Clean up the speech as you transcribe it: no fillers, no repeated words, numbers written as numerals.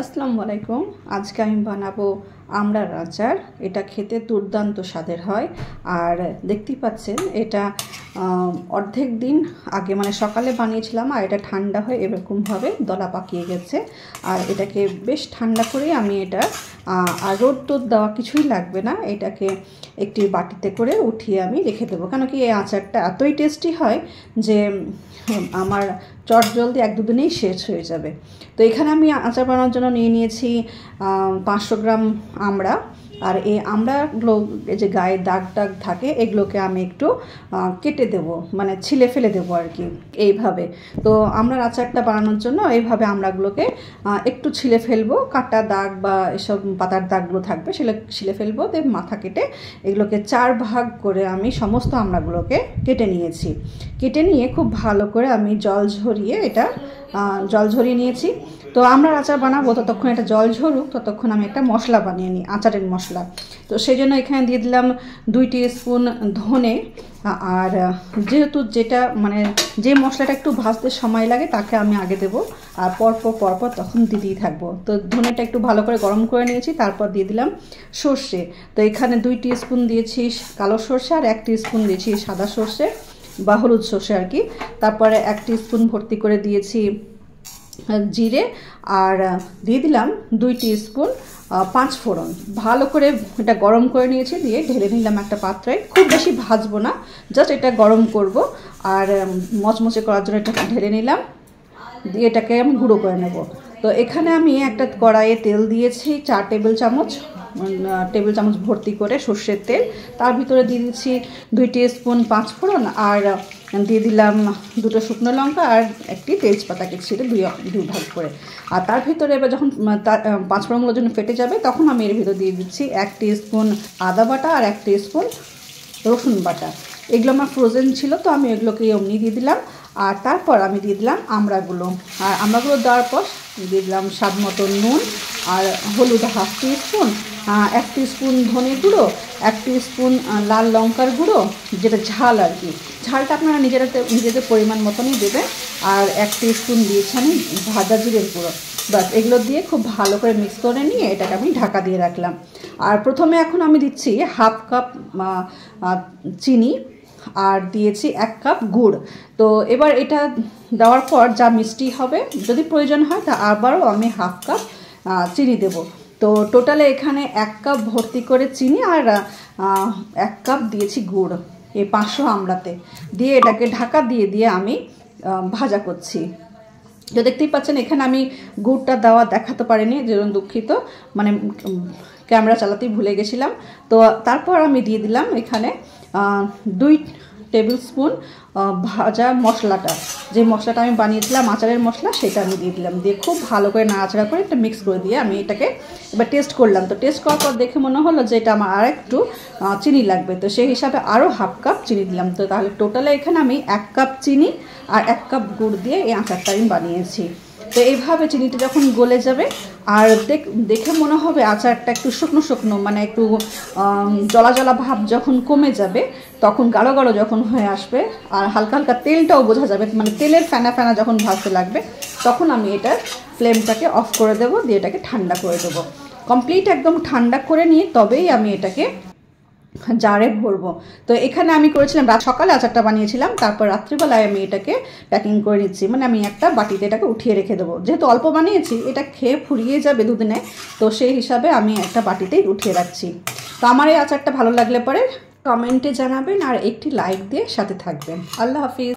আসসালামু আলাইকুম। আজকে আমি বানাবো আমড়ার আচার। এটা খেতে দুর্দান্ত স্বাদের হয়। আর দেখতেই পাচ্ছেন এটা অর্ধেক দিন আগে মানে সকালে বানিয়েছিলাম, আর এটা ঠান্ডা হয়ে এরকমভাবে দলা পাকিয়ে গেছে। আর এটাকে বেশ ঠান্ডা করে আমি এটা আর রোদ টোদ দেওয়া কিছুই লাগবে না, এটাকে একটি বাটিতে করে উঠিয়ে আমি রেখে দেবো। কেন কি এই আচারটা এতই টেস্টি হয় যে আমার চটজলদি এক দুদিনেই শেষ হয়ে যাবে। তো এখানে আমি আচার বানানোর জন্য নিয়ে নিয়েছি 500 গ্রাম আমড়া। আর এই আমড়াগুলো যে গায়ে দাগ দাগ থাকে এগুলোকে আমি একটু কেটে দেব, মানে ছিলে ফেলে দেবো আর কি, এইভাবে। তো আমড়ার আচারটা বানানোর জন্য এইভাবে আমড়াগুলোকে একটু ছিলে ফেলবো, কাটা দাগ বা এসব পাতার দাগগুলো থাকবে সেগুলো ছিলে ফেলবো। তো মাথা কেটে এগুলোকে 4 ভাগ করে আমি সমস্ত আমড়াগুলোকে কেটে নিয়েছি। কেটে নিয়ে খুব ভালো করে আমি জল ঝরিয়ে নিয়েছি। তো আমরা আচার বানাবো, ততক্ষণ এটা জল ঝরুক, ততক্ষণ আমি একটা মশলা বানিয়ে নিই, আচারের মশলা। তো সেই জন্য এখানে দিয়ে দিলাম 2 টিস্পুন ধনে। আর যেহেতু যেটা মানে যে মশলাটা একটু ভাজতে সময় লাগে তাকে আমি আগে দেবো, আর পরপর তখন দিতেই থাকবো। তো ধনেটা একটু ভালো করে গরম করে নিয়েছি, তারপর দিয়ে দিলাম সর্ষে। তো এখানে 2 টিস্পুন দিয়েছি কালো সর্ষে, আর 1 টিস্পুন দিয়েছি সাদা সর্ষে বা হলুদ সর্ষে আর কি। তারপরে 1 টিস্পুন ভর্তি করে দিয়েছি জিরে, আর দিয়ে দিলাম 2 টিস্পুন 5 ফোড়ন। ভালো করে এটা গরম করে নিয়েছি, দিয়ে ঢেলে নিলাম একটা পাত্রে। খুব বেশি ভাজবো না, জাস্ট এটা গরম করব। আর মচমচে করার জন্য এটা ঢেলে নিলাম, দিয়ে এটাকে আমি গুঁড়ো করে নেব। তো এখানে আমি একটা কড়াইয়ে তেল দিয়েছি 4 টেবিল চামচ ভর্তি করে সর্ষের তেল। তার ভিতরে দিয়ে দিচ্ছি 2 টিস্পুন 5 ফোড়ন, আর দিয়ে দিলাম 2টো শুকনো লঙ্কা আর একটি তেজপাতাকে ছিঁড়ে 2 ভাগ করে। আর তার ভিতরে এবার যখন 5 ফোড়নগুলো যখন ফেটে যাবে তখন আমি এর ভিতরে দিয়ে দিচ্ছি 1 টিস্পুন আদা বাটা আর 1 টিস্পুন রসুন বাটা। এগুলো আমার ফ্রোজেন ছিল, তো আমি এগুলোকে এমনি দিয়ে দিলাম। আর তারপর আমি দিয়ে দিলাম আমড়াগুলো। আর আমড়াগুলো দেওয়ার পর দিয়ে দিলাম স্বাদ মতো নুন, আর হলুদ 1/2 টিস্পুন, 1 টিস্পুন ধনে গুঁড়ো, 1 টিস্পুন লাল লঙ্কার গুঁড়ো, যেটা ঝাল আর কি। ঝালটা আপনারা নিজেদের পরিমাণ মতনই দেবেন। আর 1 টিস্পুন দিয়েছি আমি ভাজা জিরের গুঁড়ো। বাস এগুলো দিয়ে খুব ভালো করে মিক্স করে নিয়ে এটাকে আমি ঢাকা দিয়ে রাখলাম। আর প্রথমে এখন আমি দিচ্ছি 1/2 কাপ চিনি, আর দিয়েছি 1 কাপ গুড়। তো এবার এটা দেওয়ার পর যা মিষ্টি হবে, যদি প্রয়োজন হয় তা আবারও আমি 1/2 কাপ চিনি দেব। তো টোটালে এখানে 1 কাপ ভর্তি করে চিনি, আর 1 কাপ দিয়েছি গুড় এই 500 আমড়াতে। দিয়ে এটাকে ঢাকা দিয়ে আমি ভাজা করছি। তো দেখতেই পাচ্ছেন এখানে আমি গুড়টা দেওয়া দেখাতে পারিনি, যেরকম দুঃখিত, মানে ক্যামেরা চালাতেই ভুলে গেছিলাম। তো তারপর আমি দিয়ে দিলাম এখানে 2 টেবিল স্পুন ভাজা মশলাটা, যে মশলাটা আমি বানিয়েছিলাম আচারের মশলা, সেটা আমি দিয়ে দিলাম। দিয়ে খুব ভালো করে নাড়াচাড়া করে একটা মিক্স করে দিয়ে আমি এটাকে এবার টেস্ট করলাম। তো টেস্ট করার পর দেখে মনে হলো যে এটা আমার আর একটু চিনি লাগবে, তো সেই হিসাবে আরও 1/2 কাপ চিনি দিলাম। তো তাহলে টোটালে এখানে আমি 1 কাপ চিনি আর 1 কাপ গুড় দিয়ে এই আচারটা আমি বানিয়েছি। তো এইভাবে চিনিটা যখন গলে যাবে আর দেখে মনে হবে আচারটা একটু শুকনো শুকনো, মানে একটু জলা জলা ভাব যখন কমে যাবে, তখন গাঢ় গাঢ় যখন হয়ে আসবে, আর হালকা হালকা তেলটাও বোঝা যাবে, মানে তেলের ফেনা ফেনা যখন ভাজতে লাগবে, তখন আমি এটার ফ্লেমটাকে অফ করে দেবো, দিয়ে এটাকে ঠান্ডা করে দেবো। কমপ্লিট একদম ঠান্ডা করে নিয়ে তবেই আমি এটাকে জারে ভরবো। তো এখানে আমি করেছিলাম সকালে আচারটা বানিয়েছিলাম, তারপর রাত্রিবেলায় আমি এটাকে প্যাকিং করে নিচ্ছি, মানে আমি একটা বাটিতে এটাকে উঠিয়ে রেখে দেবো। যেহেতু অল্প বানিয়েছি, এটা খেয়ে ফুরিয়ে যাবে দুদিনে, তো সেই হিসাবে আমি একটা বাটিতেই উঠিয়ে রাখছি। তো আমার এই আচারটা ভালো লাগলে পরে কমেন্টে জানাবেন, আর একটি লাইক দিয়ে সাথে থাকবেন। আল্লাহ হাফিজ।